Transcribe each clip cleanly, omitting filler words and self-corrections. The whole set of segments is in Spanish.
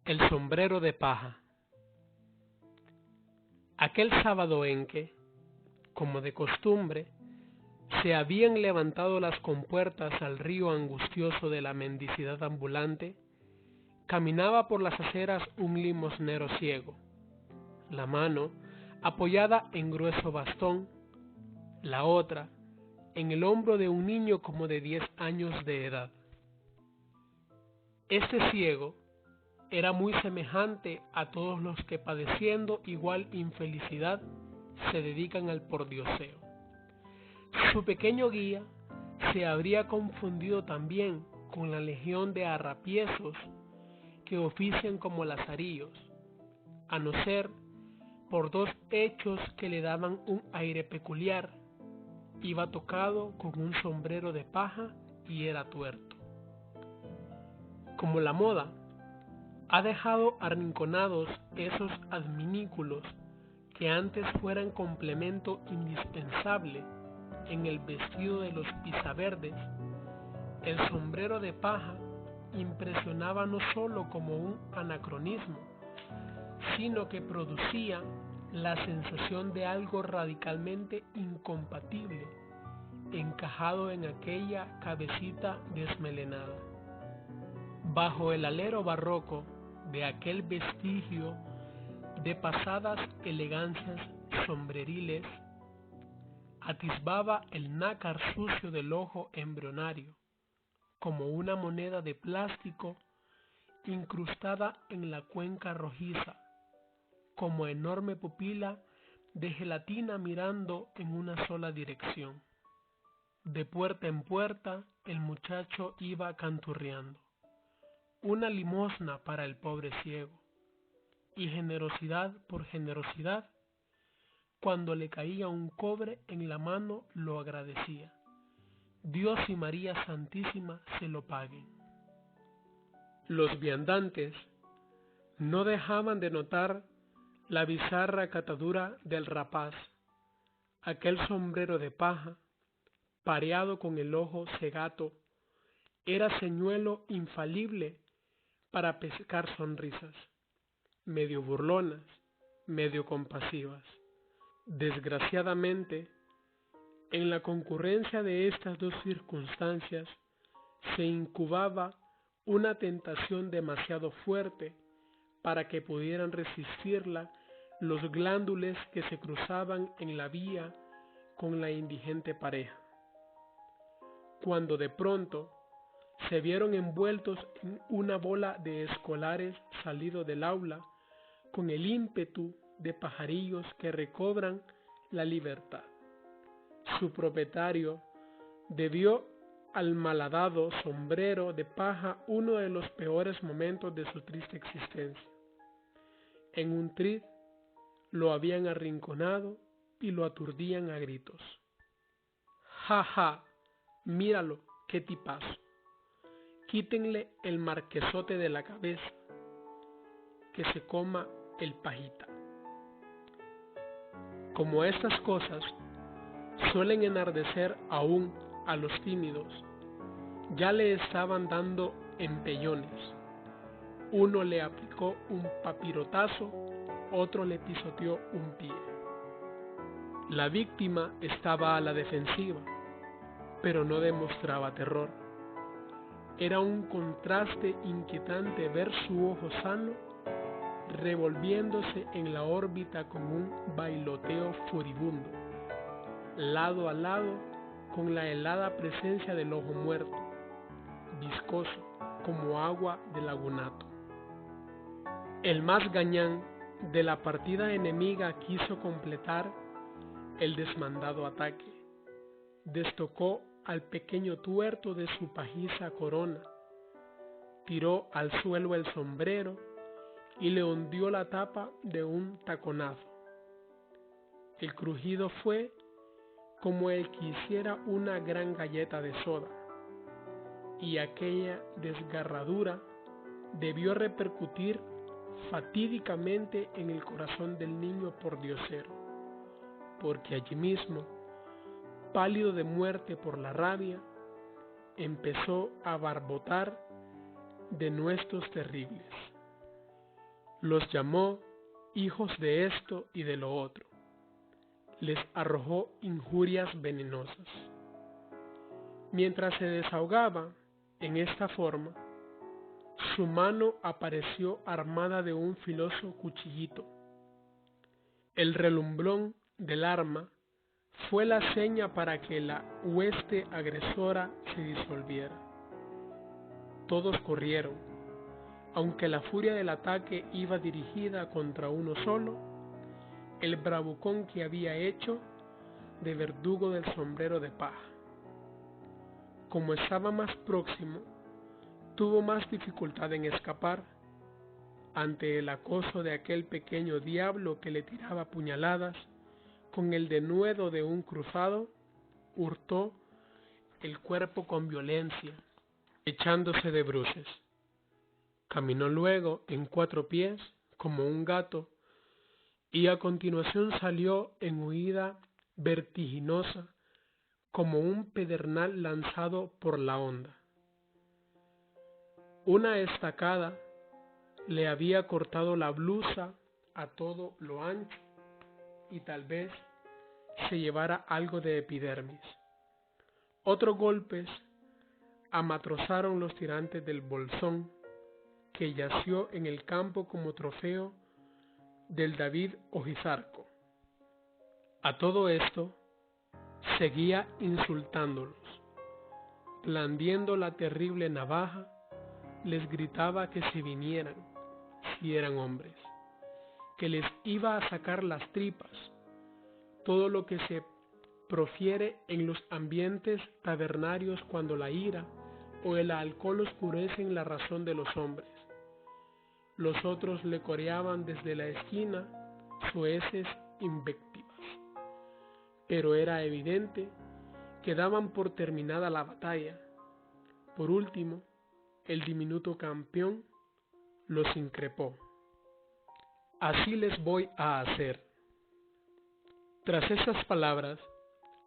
El sombrero de paja. Aquel sábado en que, como de costumbre, se habían levantado las compuertas al río angustioso de la mendicidad ambulante, caminaba por las aceras un limosnero ciego, la mano apoyada en grueso bastón, la otra en el hombro de un niño como de 10 años de edad. Este ciego era muy semejante a todos los que padeciendo igual infelicidad se dedican al pordioseo. Su pequeño guía se habría confundido también con la legión de arrapiezos que ofician como lazarillos, a no ser por dos hechos que le daban un aire peculiar: iba tocado con un sombrero de paja y era tuerto. Como la moda ha dejado arrinconados esos adminículos que antes fueran complemento indispensable en el vestido de los pisaverdes, el sombrero de paja impresionaba no sólo como un anacronismo, sino que producía la sensación de algo radicalmente incompatible encajado en aquella cabecita desmelenada. Bajo el alero barroco de aquel vestigio de pasadas elegancias sombreriles, atisbaba el nácar sucio del ojo embrionario, como una moneda de plástico incrustada en la cuenca rojiza, como enorme pupila de gelatina mirando en una sola dirección. De puerta en puerta el muchacho iba canturreando: una limosna para el pobre ciego, y generosidad por generosidad, cuando le caía un cobre en la mano lo agradecía. Dios y María Santísima se lo paguen. Los viandantes no dejaban de notar la bizarra catadura del rapaz, aquel sombrero de paja, pareado con el ojo cegato, era señuelo infalible para pescar sonrisas, medio burlonas, medio compasivas. Desgraciadamente, en la concurrencia de estas dos circunstancias se incubaba una tentación demasiado fuerte para que pudieran resistirla los glándules que se cruzaban en la vía con la indigente pareja. Cuando de pronto se vieron envueltos en una bola de escolares salidos del aula con el ímpetu de pajarillos que recobran la libertad, su propietario debió al malhadado sombrero de paja uno de los peores momentos de su triste existencia. En un trid lo habían arrinconado y lo aturdían a gritos. ¡Ja, ja! Míralo, qué tipazo. Quítenle el marquesote de la cabeza, que se coma el pajita. Como estas cosas suelen enardecer aún a los tímidos, ya le estaban dando empellones. Uno le aplicó un papirotazo, otro le pisoteó un pie. La víctima estaba a la defensiva, pero no demostraba terror. Era un contraste inquietante ver su ojo sano revolviéndose en la órbita con un bailoteo furibundo, lado a lado con la helada presencia del ojo muerto, viscoso como agua de lagunato. El más gañán de la partida enemiga quiso completar el desmandado ataque. Destocó al pequeño tuerto de su pajiza corona, tiró al suelo el sombrero y le hundió la tapa de un taconazo. El crujido fue como el que hiciera una gran galleta de soda, y aquella desgarradura debió repercutir fatídicamente en el corazón del niño pordiosero, porque allí mismo, pálido de muerte por la rabia, empezó a barbotar denuestos terribles. Los llamó hijos de esto y de lo otro. Les arrojó injurias venenosas. Mientras se desahogaba en esta forma, su mano apareció armada de un filoso cuchillito. El relumbrón del arma fue la seña para que la hueste agresora se disolviera. Todos corrieron, aunque la furia del ataque iba dirigida contra uno solo, el bravucón que había hecho de verdugo del sombrero de paja. Como estaba más próximo, tuvo más dificultad en escapar ante el acoso de aquel pequeño diablo que le tiraba puñaladas. Con el denuedo de un cruzado, hurtó el cuerpo con violencia, echándose de bruces. Caminó luego en 4 pies, como un gato, y a continuación salió en huida vertiginosa, como un pedernal lanzado por la onda. Una estacada le había cortado la blusa a todo lo ancho, y tal vez se llevara algo de epidermis. Otros golpes amatrozaron los tirantes del bolsón, que yació en el campo como trofeo del David ojizarco. A todo esto seguía insultándolos. Blandiendo la terrible navaja, les gritaba que se vinieran, si eran hombres, que les iba a sacar las tripas. Todo lo que se profiere en los ambientes tabernarios cuando la ira o el alcohol oscurecen la razón de los hombres. Los otros le coreaban desde la esquina soeces invectivas, pero era evidente que daban por terminada la batalla. Por último, el diminuto campeón los increpó: así les voy a hacer. Tras esas palabras,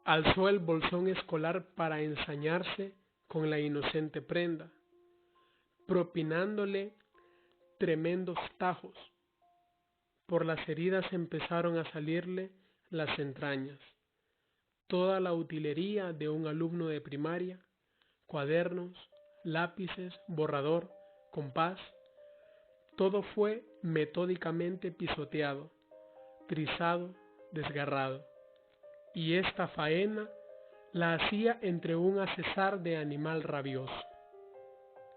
alzó el bolsón escolar para ensañarse con la inocente prenda, propinándole tremendos tajos. Por las heridas empezaron a salirle las entrañas. Toda la utilería de un alumno de primaria, cuadernos, lápices, borrador, compás, todo fue metódicamente pisoteado, trizado, desgarrado, y esta faena la hacía entre un acesar de animal rabioso.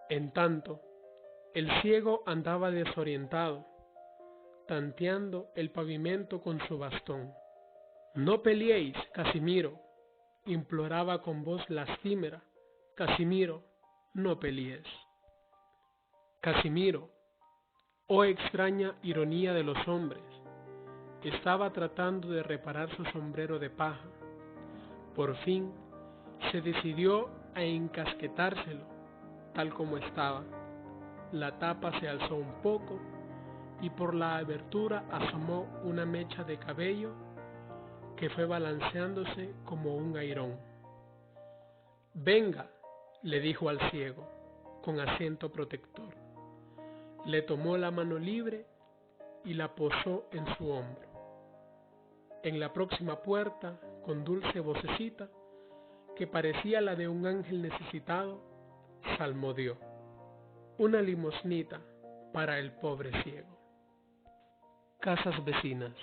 En tanto, el ciego andaba desorientado, tanteando el pavimento con su bastón. «No peleéis, Casimiro», imploraba con voz lastimera. «Casimiro, no pelees». Casimiro, oh extraña ironía de los hombres, estaba tratando de reparar su sombrero de paja. Por fin se decidió a encasquetárselo tal como estaba. La tapa se alzó un poco y por la abertura asomó una mecha de cabello que fue balanceándose como un airón. «Venga», le dijo al ciego, con acento protector. Le tomó la mano libre y la posó en su hombro. En la próxima puerta, con dulce vocecita, que parecía la de un ángel necesitado, salmodió: «Una limosnita para el pobre ciego». Casas vecinas.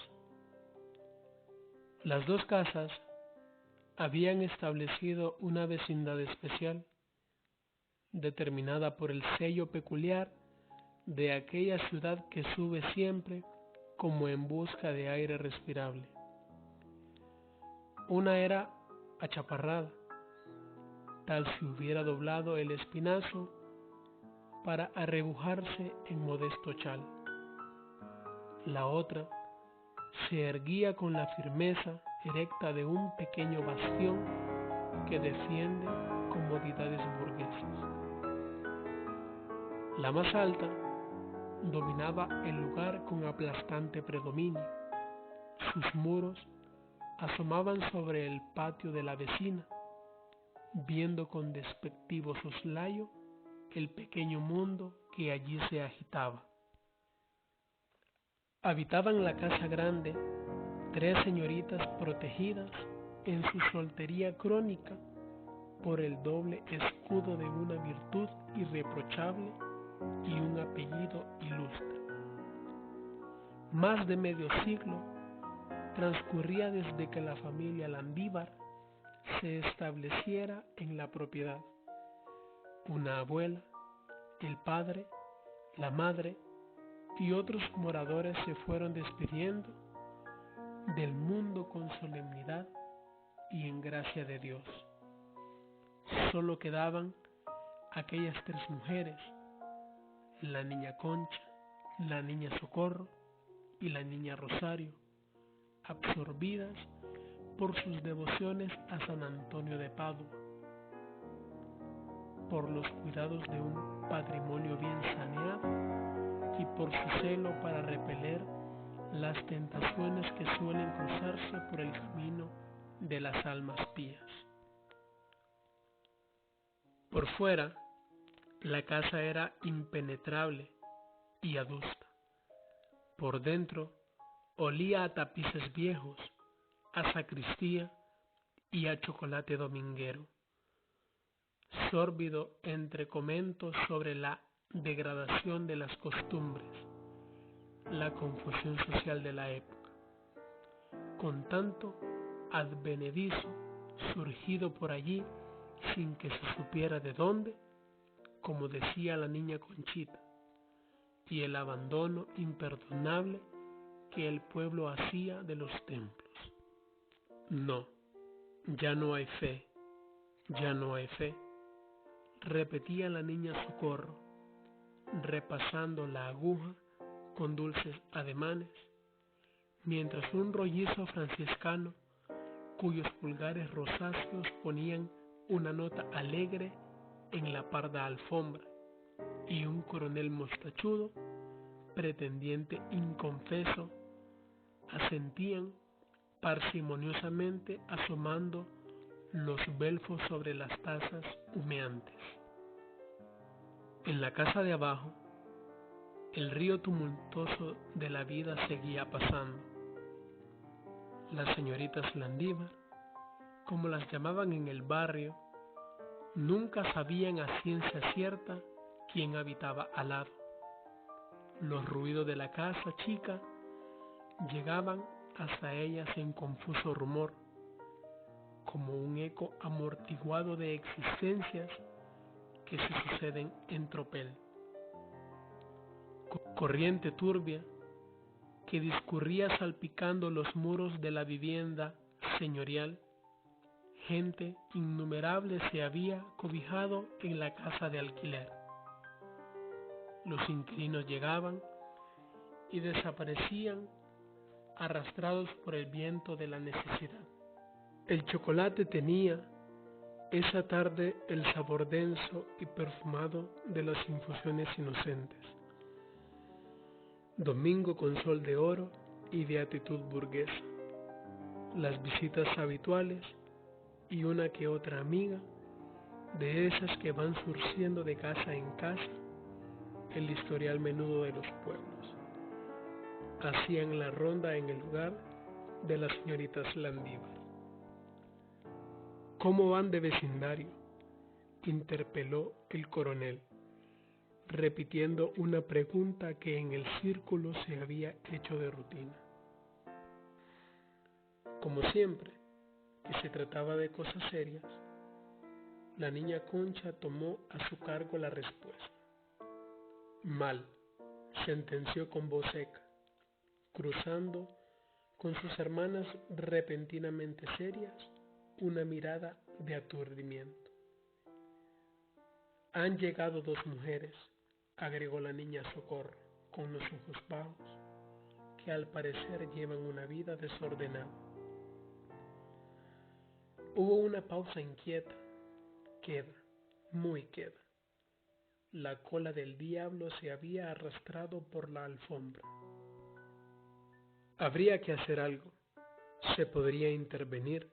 Las 2 casas habían establecido una vecindad especial, determinada por el sello peculiar de aquella ciudad que sube siempre como en busca de aire respirable. Una era achaparrada, tal si hubiera doblado el espinazo para arrebujarse en modesto chal. La otra se erguía con la firmeza erecta de un pequeño bastión que defiende comodidades burguesas. La más alta dominaba el lugar con aplastante predominio. Sus muros asomaban sobre el patio de la vecina, viendo con despectivo soslayo el pequeño mundo que allí se agitaba. Habitaban la casa grande 3 señoritas protegidas en su soltería crónica por el doble escudo de una virtud irreprochable y un apellido ilustre. Más de medio siglo transcurría desde que la familia Landívar se estableciera en la propiedad. Una abuela, el padre, la madre y otros moradores se fueron despidiendo del mundo con solemnidad y en gracia de Dios. Solo quedaban aquellas 3 mujeres, la niña Concha, la niña Socorro y la niña Rosario, absorbidas por sus devociones a San Antonio de Padua, por los cuidados de un patrimonio bien saneado y por su celo para repeler las tentaciones que suelen cruzarse por el camino de las almas pías. Por fuera, la casa era impenetrable y adusta. Por dentro, olía a tapices viejos, a sacristía y a chocolate dominguero. Sórbido entre comentos sobre la degradación de las costumbres, la confusión social de la época. Con tanto advenedizo surgido por allí sin que se supiera de dónde, como decía la niña Conchita, y el abandono imperdonable que el pueblo hacía de los templos. No, ya no hay fe, ya no hay fe, repetía la niña Socorro, repasando la aguja con dulces ademanes, mientras un rollizo franciscano, cuyos pulgares rosáceos ponían una nota alegre en la parda alfombra, y un coronel mostachudo, pretendiente inconfeso, asentían parsimoniosamente asomando los belfos sobre las tazas humeantes. En la casa de abajo, el río tumultuoso de la vida seguía pasando. Las señoritas Landívar, como las llamaban en el barrio, nunca sabían a ciencia cierta quién habitaba al lado. Los ruidos de la casa chica llegaban hasta ellas en confuso rumor, como un eco amortiguado de existencias que se suceden en tropel. Corriente turbia que discurría salpicando los muros de la vivienda señorial. Gente innumerable se había cobijado en la casa de alquiler. Los inquilinos llegaban y desaparecían arrastrados por el viento de la necesidad. El chocolate tenía esa tarde el sabor denso y perfumado de las infusiones inocentes. Domingo con sol de oro y beatitud burguesa. Las visitas habituales y una que otra amiga, de esas que van surciendo de casa en casa el historial menudo de los pueblos. Hacían la ronda en el lugar de las señoritas Landívar. ¿Cómo van de vecindario?, interpeló el coronel, repitiendo una pregunta que en el círculo se había hecho de rutina. Como siempre, que se trataba de cosas serias, la niña Concha tomó a su cargo la respuesta. Mal, sentenció con voz seca, cruzando con sus hermanas repentinamente serias una mirada de aturdimiento. Han llegado 2 mujeres, agregó la niña Socorro, con los ojos bajos, que al parecer llevan una vida desordenada. Hubo una pausa inquieta, queda, muy queda. La cola del diablo se había arrastrado por la alfombra. Habría que hacer algo, se podría intervenir.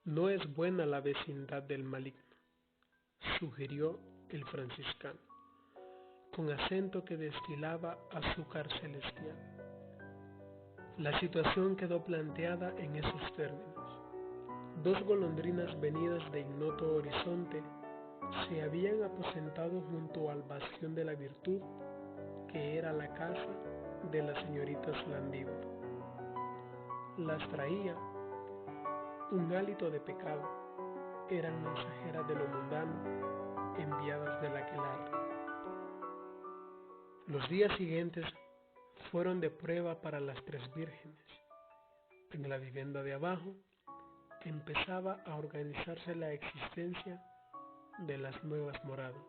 No es buena la vecindad del maligno, sugirió el franciscano, con acento que destilaba azúcar celestial. La situación quedó planteada en esos términos. Dos golondrinas venidas de ignoto horizonte se habían aposentado junto al bastión de la virtud, que era la casa de las señoritas Landívar. Las traía un hálito de pecado, eran mensajeras de lo mundano, enviadas del aquelarre. Los días siguientes fueron de prueba para las tres vírgenes. En la vivienda de abajo empezaba a organizarse la existencia de las nuevas moradas.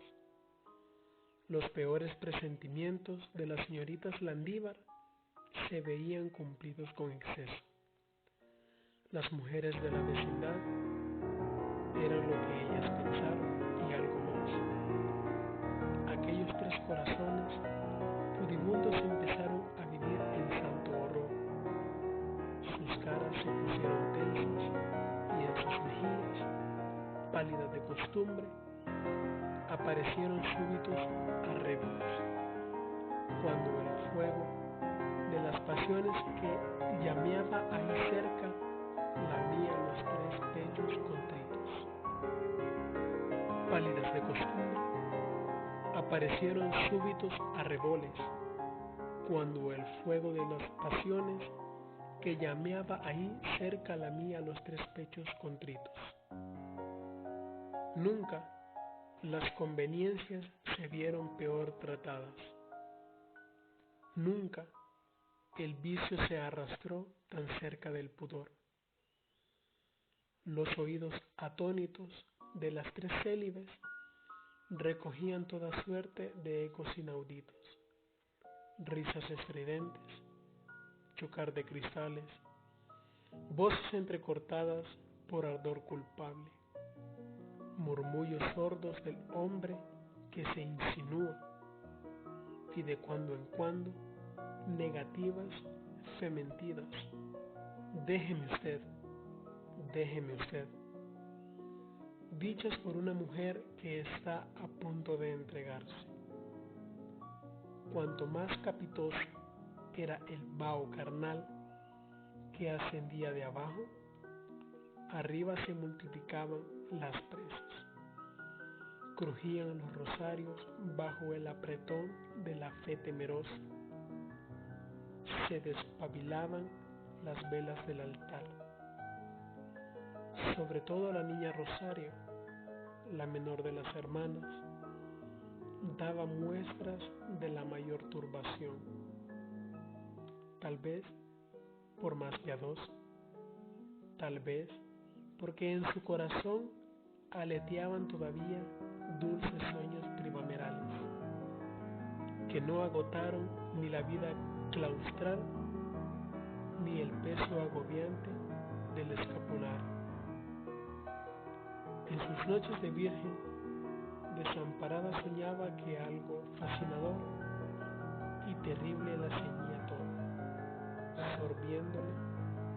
Los peores presentimientos de las señoritas Landívar se veían cumplidos con exceso. Las mujeres de la vecindad eran lo que ellas pensaron y algo más. Aquellos tres corazones pudibundos empezaron a vivir en santo horror. Sus caras se pusieron tensas y en sus mejillas, pálidas de costumbre, aparecieron súbitos arrebatos, cuando el fuego de las pasiones que llameaba ahí cerca lamía los tres pechos contritos. Pálidas de costumbre, aparecieron súbitos arreboles, cuando el fuego de las pasiones que llameaba ahí cerca lamía los tres pechos contritos. Nunca las conveniencias se vieron peor tratadas. Nunca el vicio se arrastró tan cerca del pudor. Los oídos atónitos de las tres célibes recogían toda suerte de ecos inauditos, risas estridentes, chocar de cristales, voces entrecortadas por ardor culpable, murmullos sordos del hombre que se insinúa, y de cuando en cuando negativas fementidas: déjeme usted, déjeme usted, dichas por una mujer que está a punto de entregarse. Cuanto más capitoso era el vaho carnal que ascendía de abajo, arriba se multiplicaban las presas. Crujían los rosarios bajo el apretón de la fe temerosa. Se despabilaban las velas del altar. Sobre todo la niña Rosario, la menor de las hermanas, daba muestras de la mayor turbación. Tal vez por más piadosa, tal vez porque en su corazón aleteaban todavía dulces sueños primaverales, que no agotaron ni la vida claustral ni el peso agobiante del escapulario. En sus noches de virgen, desamparada soñaba que algo fascinador y terrible la ceñía toda, sorbiéndole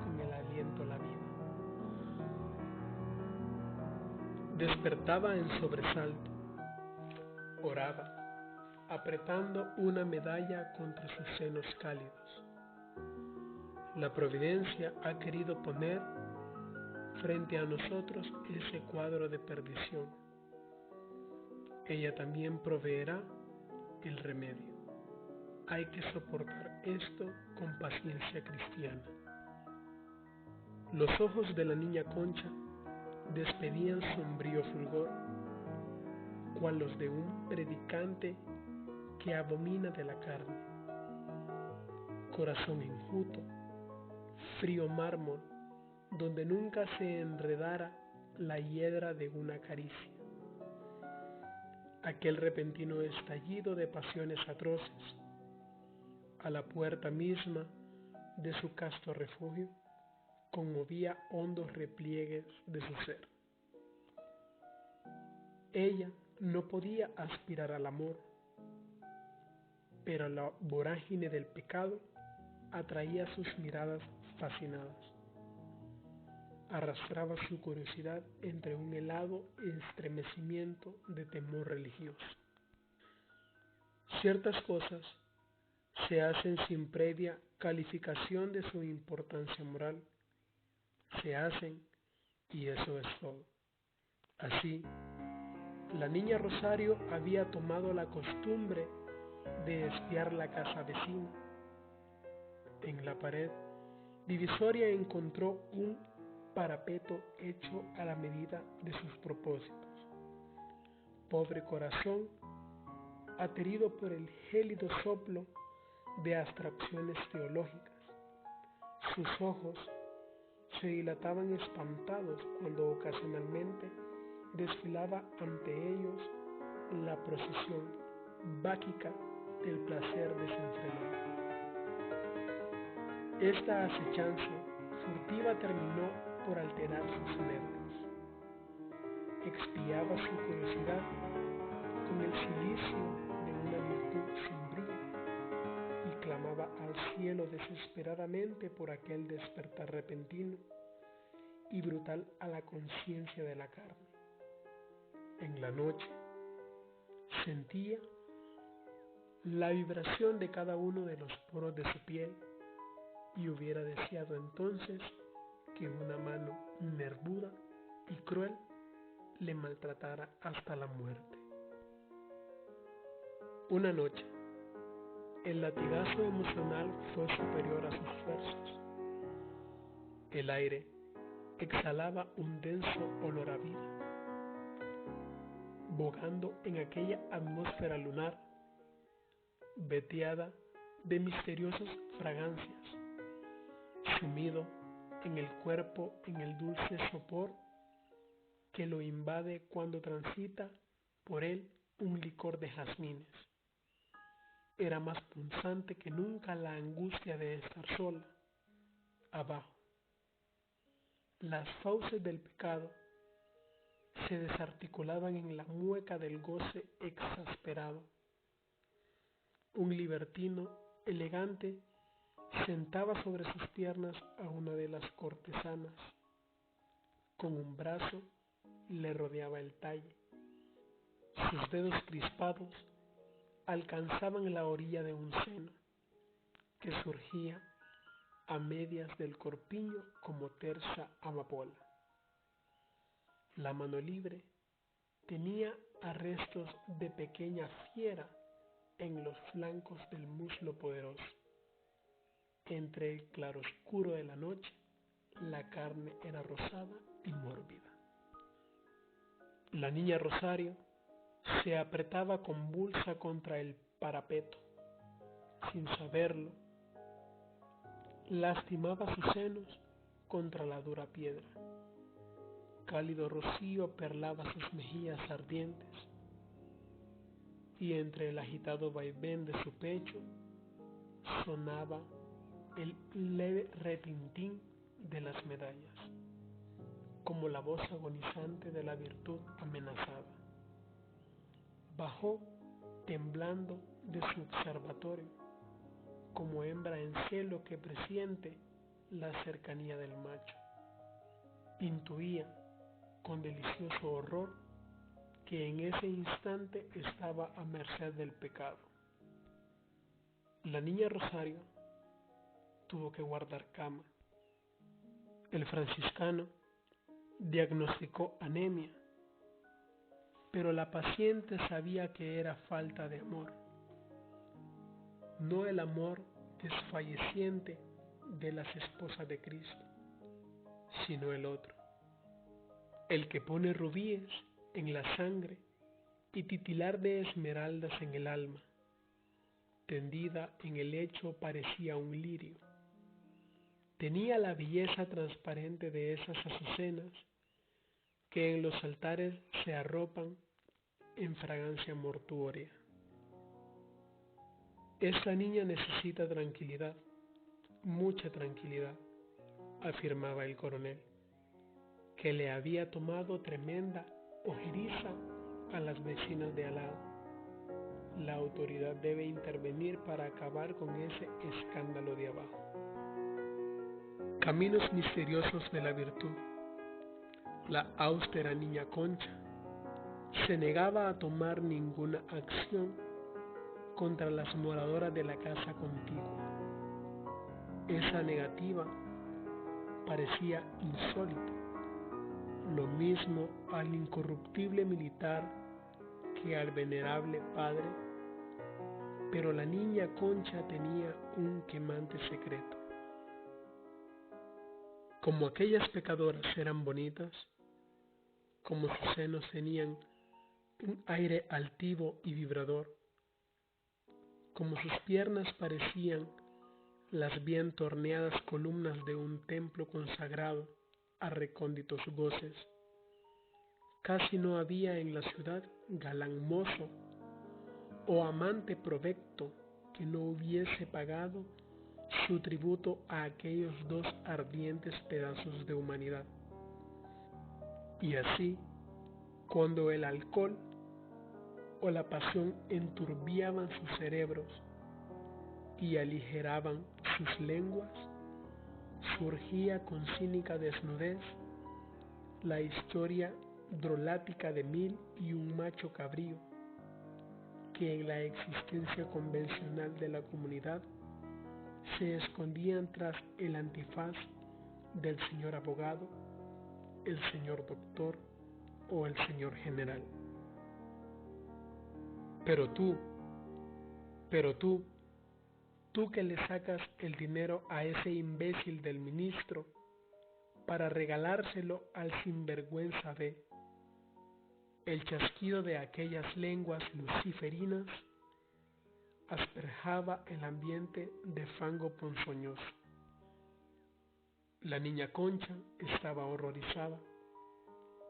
con el aliento la vida. Despertaba en sobresalto, oraba, apretando una medalla contra sus senos cálidos. La providencia ha querido poner frente a nosotros ese cuadro de perdición. Ella también proveerá el remedio. Hay que soportar esto con paciencia cristiana. Los ojos de la niña Concha despedían sombrío fulgor, cual los de un predicante que abomina de la carne. Corazón enjuto, frío mármol, donde nunca se enredara la hiedra de una caricia. Aquel repentino estallido de pasiones atroces, a la puerta misma de su casto refugio, conmovía hondos repliegues de su ser. Ella no podía aspirar al amor, pero la vorágine del pecado atraía sus miradas fascinadas. Arrastraba su curiosidad entre un helado estremecimiento de temor religioso. Ciertas cosas se hacen sin previa calificación de su importancia moral. Se hacen y eso es todo. Así, la niña Rosario había tomado la costumbre de espiar la casa vecina. En la pared divisoria encontró un parapeto hecho a la medida de sus propósitos. Pobre corazón, aterido por el gélido soplo de abstracciones teológicas, sus ojos se dilataban espantados cuando ocasionalmente desfilaba ante ellos la procesión báquica del placer desenfrenado. Esta acechanza furtiva terminó por alterar sus nervios. Expiaba su curiosidad con el silicio de una virtud sombría y clamaba al cielo desesperadamente por aquel despertar repentino y brutal a la conciencia de la carne. En la noche sentía la vibración de cada uno de los poros de su piel y hubiera deseado entonces que una mano nervuda y cruel le maltratara hasta la muerte. Una noche, el latigazo emocional fue superior a sus fuerzas. El aire exhalaba un denso olor a vida. Bogando en aquella atmósfera lunar, veteada de misteriosas fragancias, sumido en el cuerpo en el dulce sopor que lo invade cuando transita por él un licor de jazmines. Era más punzante que nunca la angustia de estar sola, abajo. Las fauces del pecado se desarticulaban en la mueca del goce exasperado. Un libertino elegante sentaba sobre sus piernas a una de las cortesanas. Con un brazo le rodeaba el talle. Sus dedos crispados alcanzaban la orilla de un seno que surgía a medias del corpiño como tersa amapola. La mano libre tenía arrestos de pequeña fiera en los flancos del muslo poderoso. Entre el claroscuro de la noche, la carne era rosada y mórbida. La niña Rosario se apretaba convulsa contra el parapeto. Sin saberlo, lastimaba sus senos contra la dura piedra. Cálido rocío perlaba sus mejillas ardientes y entre el agitado vaivén de su pecho sonaba el leve retintín de las medallas, como la voz agonizante de la virtud amenazada. Bajó temblando de su observatorio, como hembra en celo que presiente la cercanía del macho. Intuía con delicioso horror que en ese instante estaba a merced del pecado. La niña Rosario tuvo que guardar cama. El franciscano diagnosticó anemia, pero la paciente sabía que era falta de amor, no el amor desfalleciente de las esposas de Cristo, sino el otro, el que pone rubíes en la sangre y titilar de esmeraldas en el alma. Tendida en el lecho parecía un lirio. Tenía la belleza transparente de esas azucenas que en los altares se arropan en fragancia mortuoria. Esta niña necesita tranquilidad, mucha tranquilidad, afirmaba el coronel, que le había tomado tremenda ojeriza a las vecinas de al lado. La autoridad debe intervenir para acabar con ese escándalo de abajo. Caminos misteriosos de la virtud. La austera niña Concha se negaba a tomar ninguna acción contra las moradoras de la casa contigua. Esa negativa parecía insólita, lo mismo al incorruptible militar que al venerable padre, pero la niña Concha tenía un quemante secreto. Como aquellas pecadoras eran bonitas, como sus senos tenían un aire altivo y vibrador, como sus piernas parecían las bien torneadas columnas de un templo consagrado a recónditos goces, casi no había en la ciudad galán mozo o amante provecto que no hubiese pagado su tributo a aquellos dos ardientes pedazos de humanidad. Y así, cuando el alcohol o la pasión enturbiaban sus cerebros y aligeraban sus lenguas, surgía con cínica desnudez la historia drolática de 1001 macho cabrío que en la existencia convencional de la comunidad se escondían tras el antifaz del señor abogado, el señor doctor o el señor general. Pero tú que le sacas el dinero a ese imbécil del ministro para regalárselo al sinvergüenza de... El chasquido de aquellas lenguas luciferinas asperjaba el ambiente de fango ponzoñoso. La niña Concha estaba horrorizada.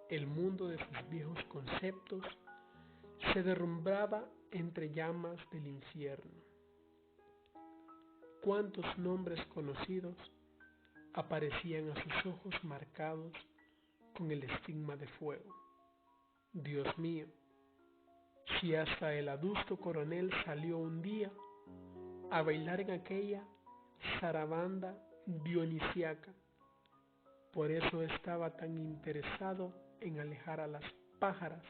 El mundo de sus viejos conceptos se derrumbaba entre llamas del infierno. Cuántos nombres conocidos aparecían a sus ojos marcados con el estigma de fuego. Dios mío, si hasta el adusto coronel salió un día a bailar en aquella zarabanda dionisiaca, por eso estaba tan interesado en alejar a las pájaras,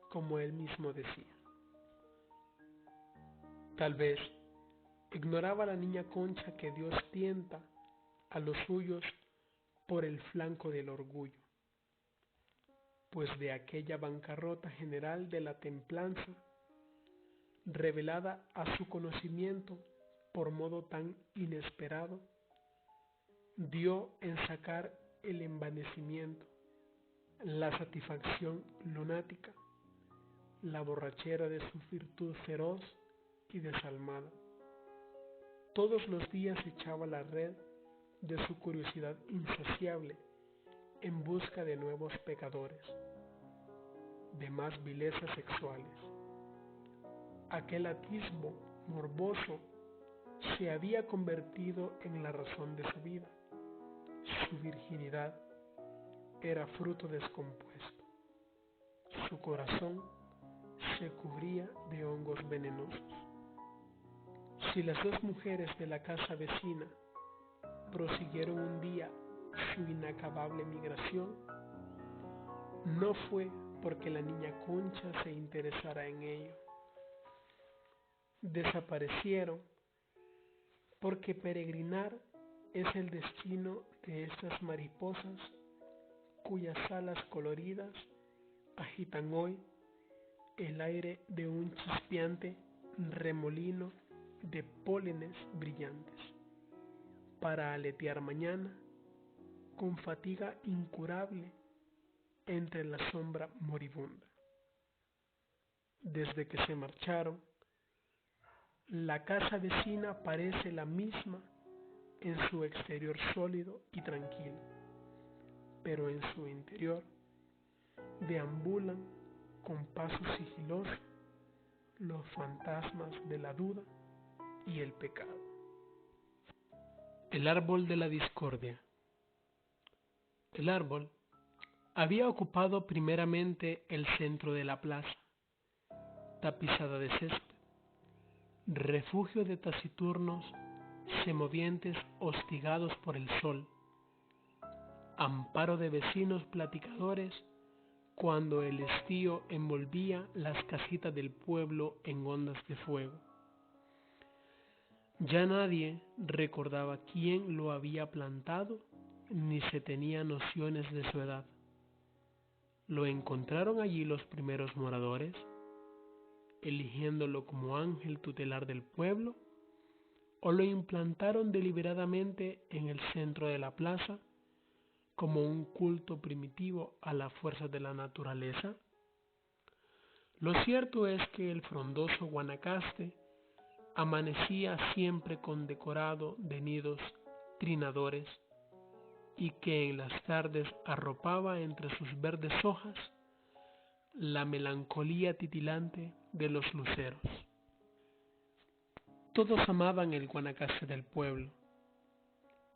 como él mismo decía. Tal vez ignoraba la niña Concha que Dios tienta a los suyos por el flanco del orgullo, pues de aquella bancarrota general de la templanza, revelada a su conocimiento por modo tan inesperado, dio en sacar el envanecimiento, la satisfacción lunática, la borrachera de su virtud feroz y desalmada. Todos los días echaba la red de su curiosidad insaciable en busca de nuevos pecadores, de más vilezas sexuales. Aquel atisbo morboso se había convertido en la razón de su vida. Su virginidad era fruto descompuesto. Su corazón se cubría de hongos venenosos. Si las dos mujeres de la casa vecina prosiguieron un día su inacabable migración, no fue porque la niña Concha se interesara en ello. Desaparecieron porque peregrinar es el destino de estas mariposas cuyas alas coloridas agitan hoy el aire de un chispeante remolino de pólenes brillantes, para aletear mañana con fatiga incurable entre la sombra moribunda. Desde que se marcharon, la casa vecina parece la misma en su exterior sólido y tranquilo, pero en su interior deambulan con paso sigiloso los fantasmas de la duda y el pecado. El árbol de la discordia. El árbol había ocupado primeramente el centro de la plaza, tapizada de césped, refugio de taciturnos semovientes hostigados por el sol, amparo de vecinos platicadores cuando el estío envolvía las casitas del pueblo en ondas de fuego. Ya nadie recordaba quién lo había plantado, ni se tenía nociones de su edad. ¿Lo encontraron allí los primeros moradores, eligiéndolo como ángel tutelar del pueblo, o lo implantaron deliberadamente en el centro de la plaza como un culto primitivo a la fuerza de la naturaleza? Lo cierto es que el frondoso Guanacaste amanecía siempre condecorado de nidos trinadores y que en las tardes arropaba entre sus verdes hojas la melancolía titilante de los luceros. Todos amaban el Guanacaste del pueblo.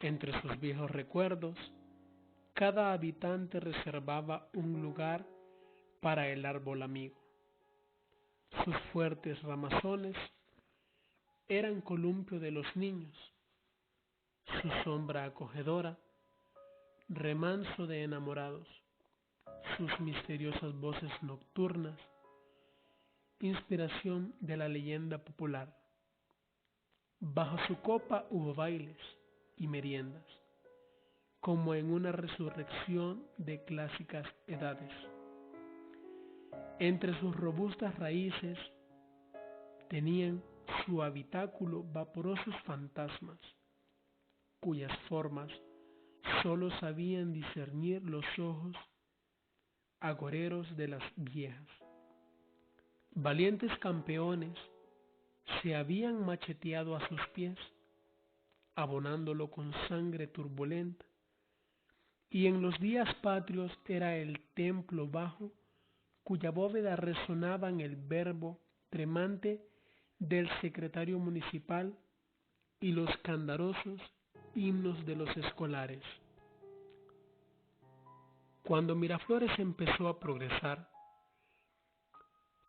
Entre sus viejos recuerdos, cada habitante reservaba un lugar para el árbol amigo. Sus fuertes ramazones eran columpio de los niños, su sombra acogedora, remanso de enamorados, sus misteriosas voces nocturnas, inspiración de la leyenda popular. Bajo su copa hubo bailes y meriendas, como en una resurrección de clásicas edades. Entre sus robustas raíces tenían su habitáculo vaporosos fantasmas, cuyas formas sólo sabían discernir los ojos agoreros de las viejas. Valientes campeones se habían macheteado a sus pies, abonándolo con sangre turbulenta, y en los días patrios era el templo bajo cuya bóveda resonaban el verbo tremante del secretario municipal y los candarosos himnos de los escolares. Cuando Miraflores empezó a progresar,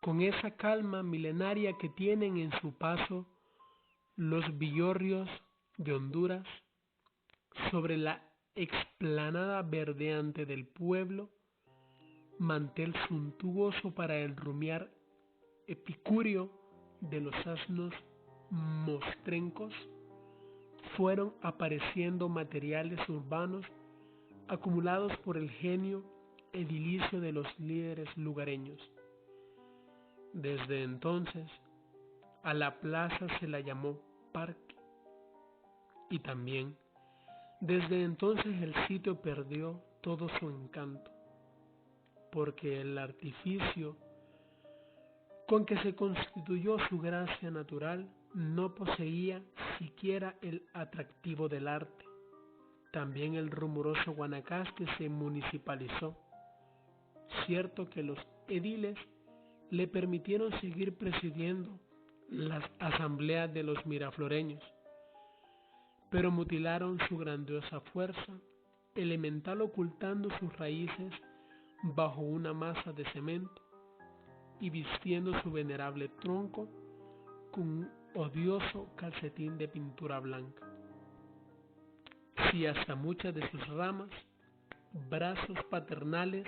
con esa calma milenaria que tienen en su paso los villorrios de Honduras, sobre la explanada verdeante del pueblo, mantel suntuoso para el rumiar epicúreo de los asnos mostrencos, fueron apareciendo materiales urbanos acumulados por el genio edilicio de los líderes lugareños. Desde entonces, a la plaza se la llamó parque, y también desde entonces el sitio perdió todo su encanto, porque el artificio con que se constituyó su gracia natural no poseía siquiera el atractivo del arte. También el rumoroso Guanacaste se municipalizó. Cierto que los ediles le permitieron seguir presidiendo las asambleas de los mirafloreños, pero mutilaron su grandiosa fuerza, elemental ocultando sus raíces bajo una masa de cemento y vistiendo su venerable tronco con un odioso calcetín de pintura blanca. Si hasta muchas de sus ramas, brazos paternales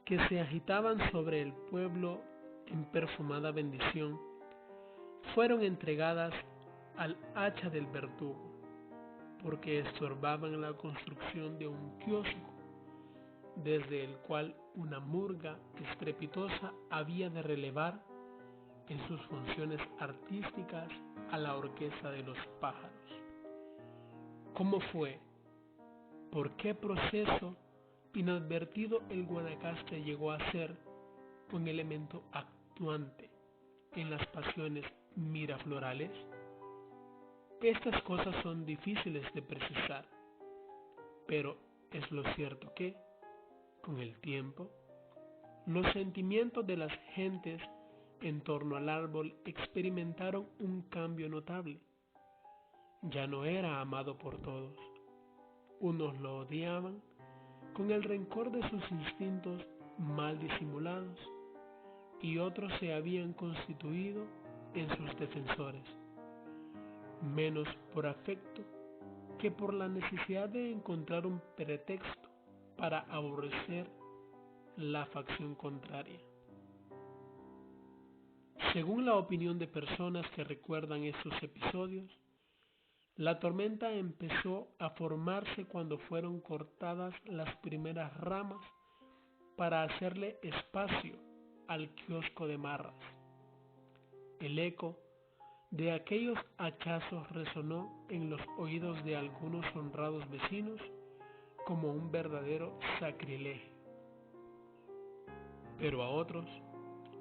que se agitaban sobre el pueblo en perfumada bendición, fueron entregadas al hacha del verdugo, porque estorbaban la construcción de un kiosco, desde el cual una murga estrepitosa había de relevar en sus funciones artísticas a la orquesta de los pájaros. ¿Cómo fue? ¿Por qué proceso inadvertido el Guanacaste llegó a ser un elemento actuante en las pasiones miraflorales? Estas cosas son difíciles de precisar, pero es lo cierto que, con el tiempo, los sentimientos de las gentes en torno al árbol experimentaron un cambio notable. Ya no era amado por todos. Unos lo odiaban con el rencor de sus instintos mal disimulados, y otros se habían constituido en sus defensores, menos por afecto que por la necesidad de encontrar un pretexto para aborrecer la facción contraria. Según la opinión de personas que recuerdan estos episodios, la tormenta empezó a formarse cuando fueron cortadas las primeras ramas para hacerle espacio al kiosco de Marras. El eco de aquellos hachazos resonó en los oídos de algunos honrados vecinos como un verdadero sacrilegio. Pero a otros,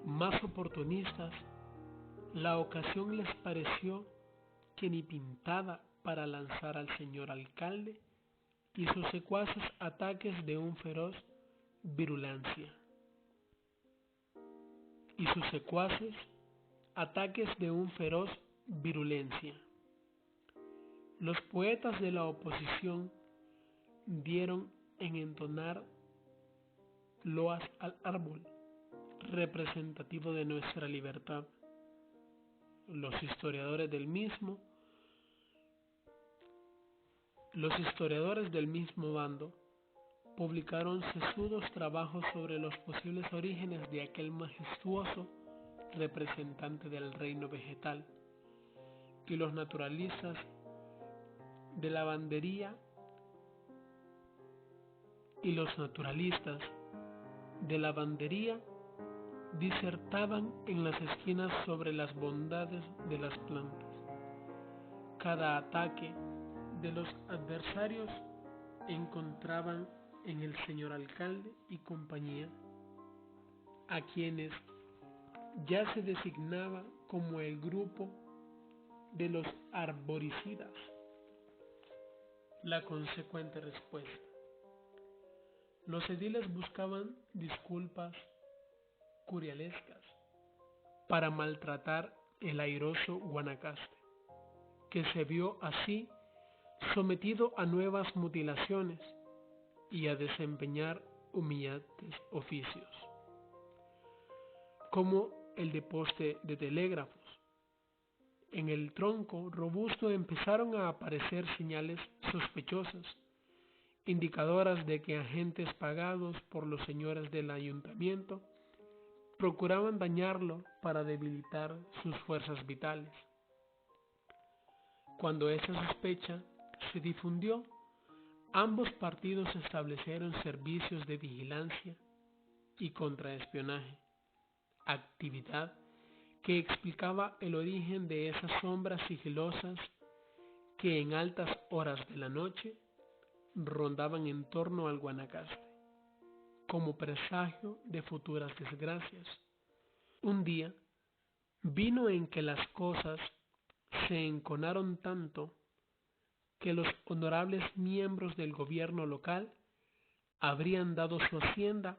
más oportunistas, la ocasión les pareció que ni pintada para lanzar al señor alcalde y sus secuaces ataques de un feroz virulencia. Los poetas de la oposición dieron en entonar loas al árbol representativo de nuestra libertad. Los historiadores del mismo bando publicaron sesudos trabajos sobre los posibles orígenes de aquel majestuoso representante del reino vegetal, y los naturalistas de lavandería disertaban en las esquinas sobre las bondades de las plantas. Cada ataque de los adversarios encontraban en el señor alcalde y compañía, a quienes ya se designaba como el grupo de los arboricidas, la consecuente respuesta. Los ediles buscaban disculpas curialescas para maltratar el airoso Guanacaste, que se vio así sometido a nuevas mutilaciones y a desempeñar humillantes oficios, como el de poste de telégrafos. En el tronco robusto empezaron a aparecer señales sospechosas, indicadoras de que agentes pagados por los señores del ayuntamiento procuraban dañarlo para debilitar sus fuerzas vitales. Cuando esa sospecha se difundió, ambos partidos establecieron servicios de vigilancia y contraespionaje, actividad que explicaba el origen de esas sombras sigilosas que en altas horas de la noche rondaban en torno al Guanacaste, como presagio de futuras desgracias. Un día vino en que las cosas se enconaron tanto que los honorables miembros del gobierno local habrían dado su hacienda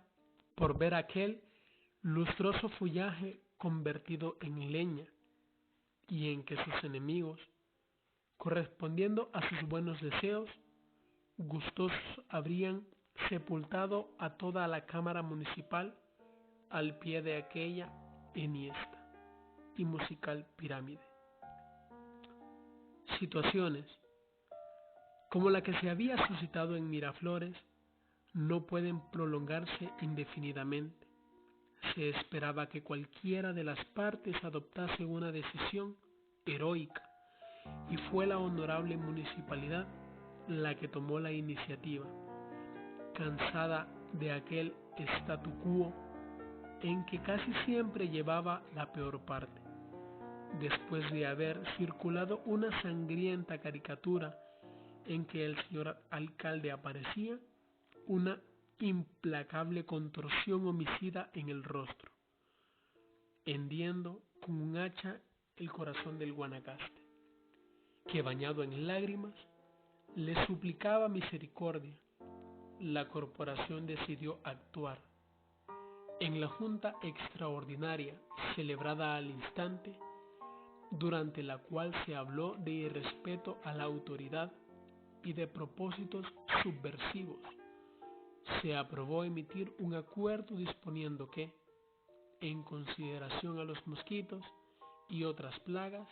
por ver aquel lustroso follaje convertido en leña, y en que sus enemigos, correspondiendo a sus buenos deseos, gustosos habrían sepultado a toda la Cámara Municipal al pie de aquella enhiesta y musical pirámide. Situaciones como la que se había suscitado en Miraflores no pueden prolongarse indefinidamente. Se esperaba que cualquiera de las partes adoptase una decisión heroica, y fue la honorable municipalidad la que tomó la iniciativa, cansada de aquel statu quo en que casi siempre llevaba la peor parte. Después de haber circulado una sangrienta caricatura en que el señor alcalde aparecía una implacable contorsión homicida en el rostro, hendiendo con un hacha el corazón del Guanacaste, que bañado en lágrimas le suplicaba misericordia. La corporación decidió actuar. En la junta extraordinaria celebrada al instante, durante la cual se habló de irrespeto a la autoridad y de propósitos subversivos, se aprobó emitir un acuerdo disponiendo que, en consideración a los mosquitos y otras plagas,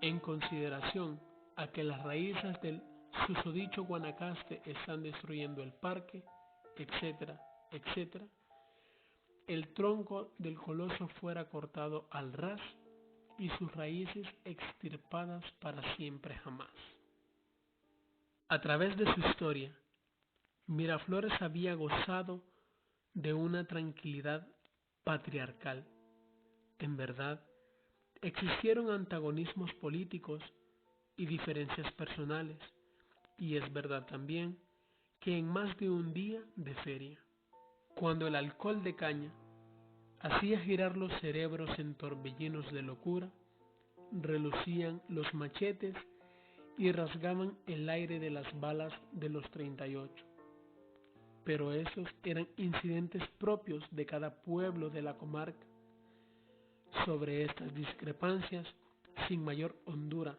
en consideración a que las raíces del susodicho Guanacaste están destruyendo el parque, etc., etc., el tronco del coloso fuera cortado al ras y sus raíces extirpadas para siempre jamás. A través de su historia, Miraflores había gozado de una tranquilidad patriarcal. En verdad, existieron antagonismos políticos y diferencias personales, y es verdad también que en más de un día de feria, cuando el alcohol de caña hacía girar los cerebros en torbellinos de locura, relucían los machetes y rasgaban el aire de las balas de los 38. Pero esos eran incidentes propios de cada pueblo de la comarca. Sobre estas discrepancias, sin mayor hondura,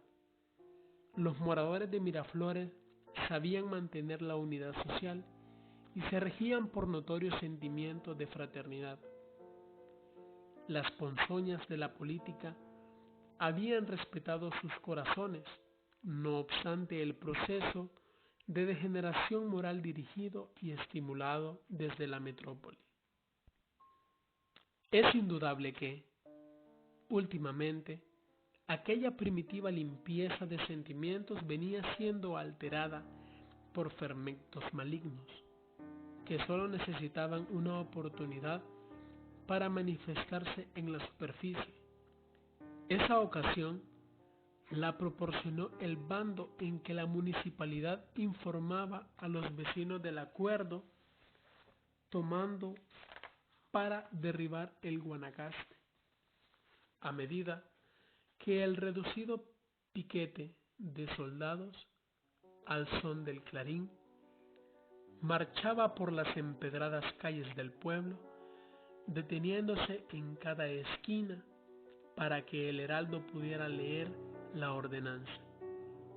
los moradores de Miraflores sabían mantener la unidad social y se regían por notorios sentimientos de fraternidad. Las ponzoñas de la política habían respetado sus corazones, no obstante el proceso de degeneración moral dirigido y estimulado desde la metrópoli. Es indudable que, últimamente, aquella primitiva limpieza de sentimientos venía siendo alterada por fermentos malignos, que solo necesitaban una oportunidad para manifestarse en la superficie. Esa ocasión la proporcionó el bando en que la municipalidad informaba a los vecinos del acuerdo tomando para derribar el Guanacaste, a medida que el reducido piquete de soldados, al son del clarín, marchaba por las empedradas calles del pueblo, deteniéndose en cada esquina para que el heraldo pudiera leer la ordenanza.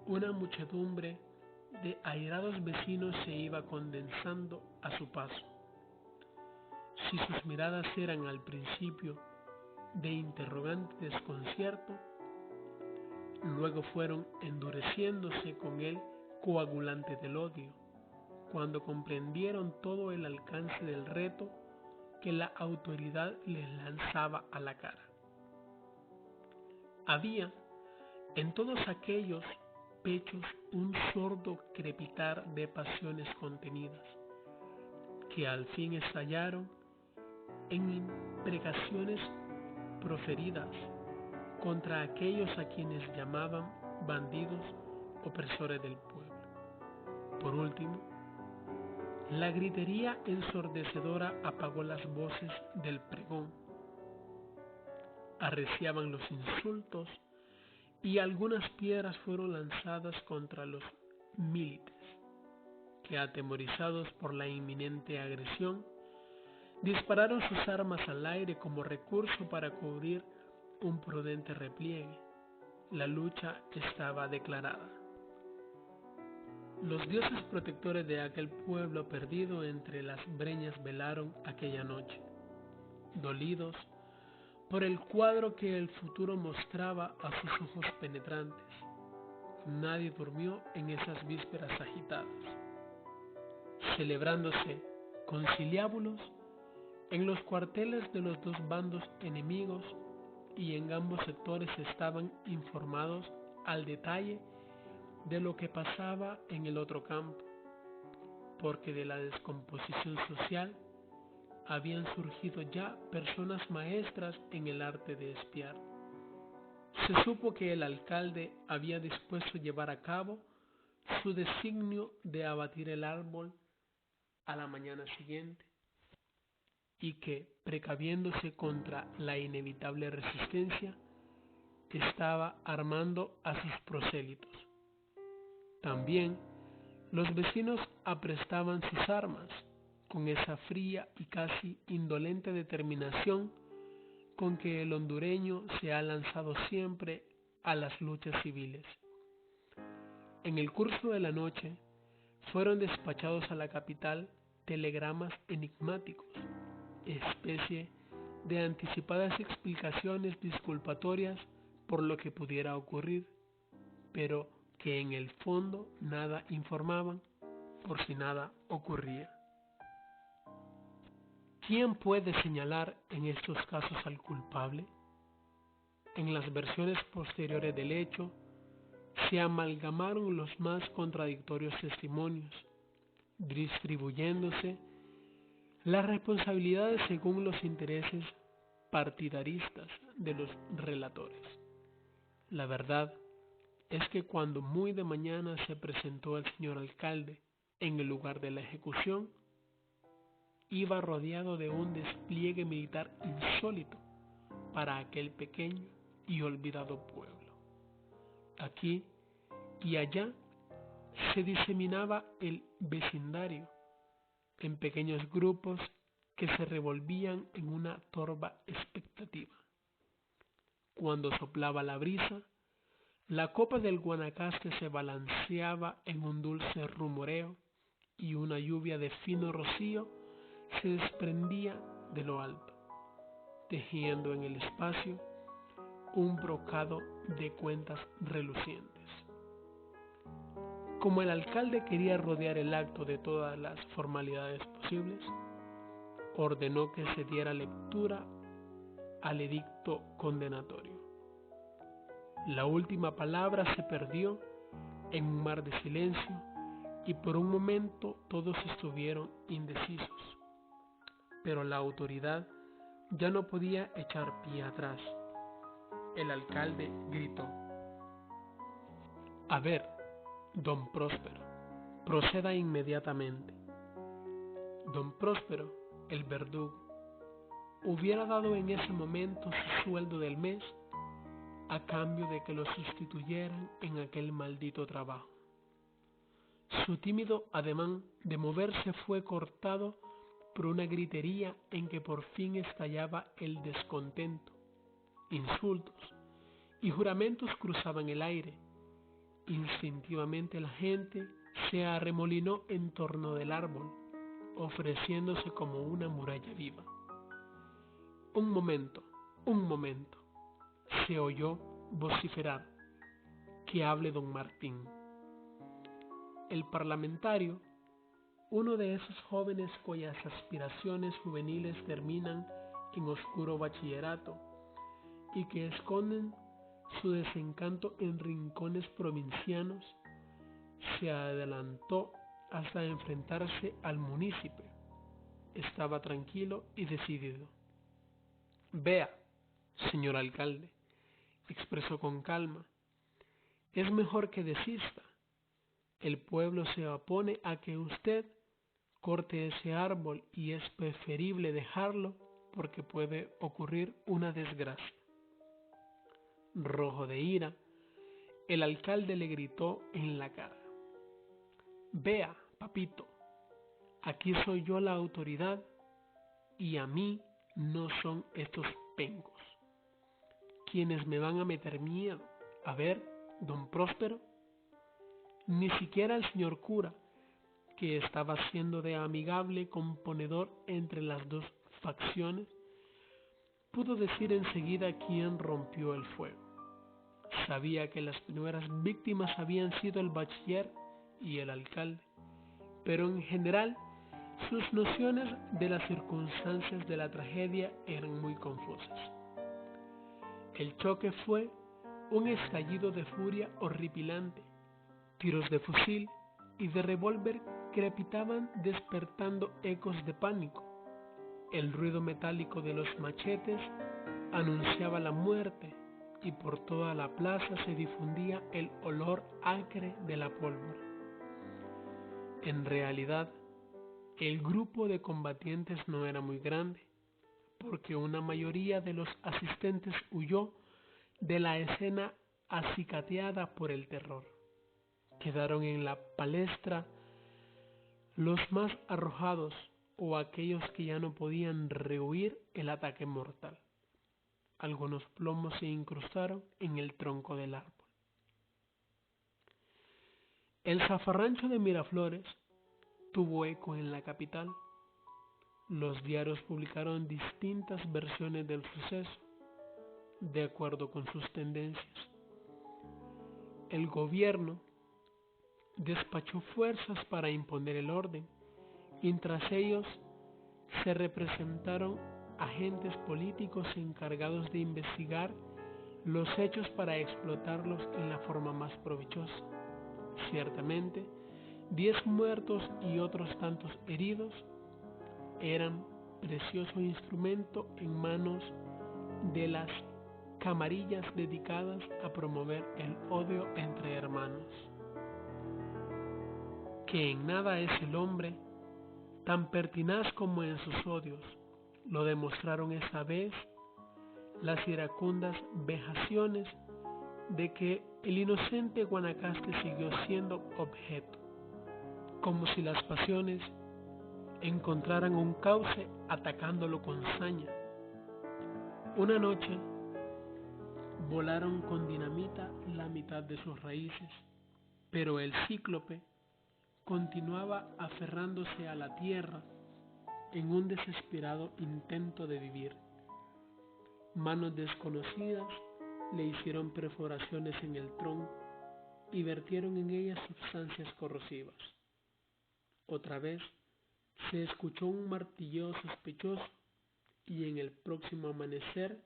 Una muchedumbre de airados vecinos se iba condensando a su paso. Si sus miradas eran al principio de interrogante desconcierto, luego fueron endureciéndose con el coagulante del odio, cuando comprendieron todo el alcance del reto que la autoridad les lanzaba a la cara. Había en todos aquellos pechos un sordo crepitar de pasiones contenidas, que al fin estallaron en imprecaciones proferidas contra aquellos a quienes llamaban bandidos opresores del pueblo. Por último, la gritería ensordecedora apagó las voces del pregón. Arreciaban los insultos y algunas piedras fueron lanzadas contra los milites, que atemorizados por la inminente agresión, dispararon sus armas al aire como recurso para cubrir un prudente repliegue. La lucha estaba declarada. Los dioses protectores de aquel pueblo perdido entre las breñas velaron aquella noche, dolidos por el cuadro que el futuro mostraba a sus ojos penetrantes. Nadie durmió en esas vísperas agitadas, celebrándose conciliábulos en los cuarteles de los dos bandos enemigos, y en ambos sectores estaban informados al detalle de lo que pasaba en el otro campo, porque de la descomposición social habían surgido ya personas maestras en el arte de espiar. Se supo que el alcalde había dispuesto llevar a cabo su designio de abatir el árbol a la mañana siguiente, y que, precaviéndose contra la inevitable resistencia, estaba armando a sus prosélitos. También los vecinos aprestaban sus armas con esa fría y casi indolente determinación con que el hondureño se ha lanzado siempre a las luchas civiles. En el curso de la noche fueron despachados a la capital telegramas enigmáticos, especie de anticipadas explicaciones disculpatorias por lo que pudiera ocurrir, pero que en el fondo nada informaban, por si nada ocurría. ¿Quién puede señalar en estos casos al culpable? En las versiones posteriores del hecho, se amalgamaron los más contradictorios testimonios, distribuyéndose las responsabilidades según los intereses partidaristas de los relatores. La verdad es que cuando muy de mañana se presentó el señor alcalde en el lugar de la ejecución, iba rodeado de un despliegue militar insólito para aquel pequeño y olvidado pueblo. Aquí y allá se diseminaba el vecindario en pequeños grupos que se revolvían en una torva expectativa. Cuando soplaba la brisa, la copa del Guanacaste se balanceaba en un dulce rumoreo y una lluvia de fino rocío se desprendía de lo alto, tejiendo en el espacio un brocado de cuentas relucientes. Como el alcalde quería rodear el acto de todas las formalidades posibles, ordenó que se diera lectura al edicto condenatorio. La última palabra se perdió en un mar de silencio y por un momento todos estuvieron indecisos. Pero la autoridad ya no podía echar pie atrás. El alcalde gritó: "A ver, don Próspero, proceda inmediatamente". Don Próspero, el verdugo, hubiera dado en ese momento su sueldo del mes a cambio de que lo sustituyeran en aquel maldito trabajo. Su tímido ademán de moverse fue cortado por una gritería en que por fin estallaba el descontento. Insultos y juramentos cruzaban el aire. Instintivamente la gente se arremolinó en torno del árbol, ofreciéndose como una muralla viva. Un momento, se oyó vociferar: "Que hable don Martín". El parlamentario, uno de esos jóvenes cuyas aspiraciones juveniles terminan en oscuro bachillerato y que esconden su desencanto en rincones provincianos, se adelantó hasta enfrentarse al munícipe. Estaba tranquilo y decidido. "Vea, señor alcalde", expresó con calma, "es mejor que desista. El pueblo se opone a que usted corte ese árbol y es preferible dejarlo porque puede ocurrir una desgracia". Rojo de ira, el alcalde le gritó en la cara: "Vea, papito, aquí soy yo la autoridad y a mí no son estos pencos quienes me van a meter miedo. A ver, don Próspero". Ni siquiera el señor cura, que estaba siendo de amigable componedor entre las dos facciones, pudo decir enseguida quién rompió el fuego. Sabía que las primeras víctimas habían sido el bachiller y el alcalde, pero en general sus nociones de las circunstancias de la tragedia eran muy confusas. El choque fue un estallido de furia horripilante. Tiros de fusil y de revólver crepitaban despertando ecos de pánico. El ruido metálico de los machetes anunciaba la muerte y por toda la plaza se difundía el olor acre de la pólvora. En realidad, el grupo de combatientes no era muy grande, porque una mayoría de los asistentes huyó de la escena acicateada por el terror. Quedaron en la palestra los más arrojados o aquellos que ya no podían rehuir el ataque mortal. Algunos plomos se incrustaron en el tronco del árbol. El zafarrancho de Miraflores tuvo eco en la capital. Los diarios publicaron distintas versiones del suceso, de acuerdo con sus tendencias. El gobierno despachó fuerzas para imponer el orden, y tras ellos se representaron agentes políticos encargados de investigar los hechos para explotarlos en la forma más provechosa. Ciertamente, 10 muertos y otros tantos heridos eran precioso instrumento en manos de las camarillas dedicadas a promover el odio entre hermanos. Que en nada es el hombre tan pertinaz como en sus odios, lo demostraron esa vez las iracundas vejaciones de que el inocente Guanacaste siguió siendo objeto, como si las pasiones encontraran un cauce atacándolo con saña. Una noche volaron con dinamita la mitad de sus raíces, pero el cíclope continuaba aferrándose a la tierra en un desesperado intento de vivir. Manos desconocidas le hicieron perforaciones en el tronco y vertieron en ellas sustancias corrosivas. Otra vez se escuchó un martilleo sospechoso y en el próximo amanecer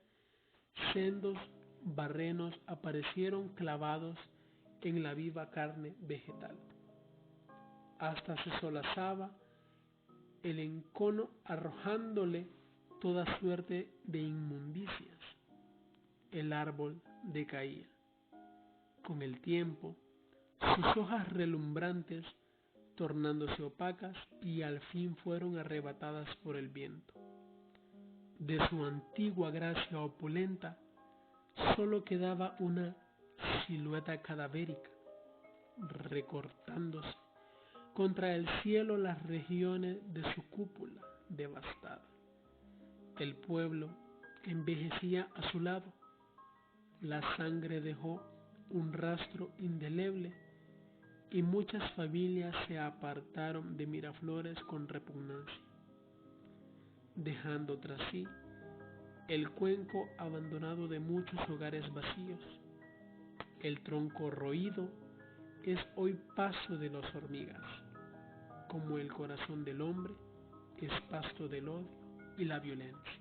sendos barrenos aparecieron clavados en la viva carne vegetal. Hasta se solazaba el encono arrojándole toda suerte de inmundicias. El árbol decaía. Con el tiempo, sus hojas relumbrantes tornándose opacas y al fin fueron arrebatadas por el viento. De su antigua gracia opulenta solo quedaba una silueta cadavérica, recortándose contra el cielo las regiones de su cúpula devastada. El pueblo envejecía a su lado. La sangre dejó un rastro indeleble y muchas familias se apartaron de Miraflores con repugnancia, dejando tras sí el cuenco abandonado de muchos hogares vacíos. El tronco roído es hoy pasto de las hormigas, como el corazón del hombre es pasto del odio y la violencia.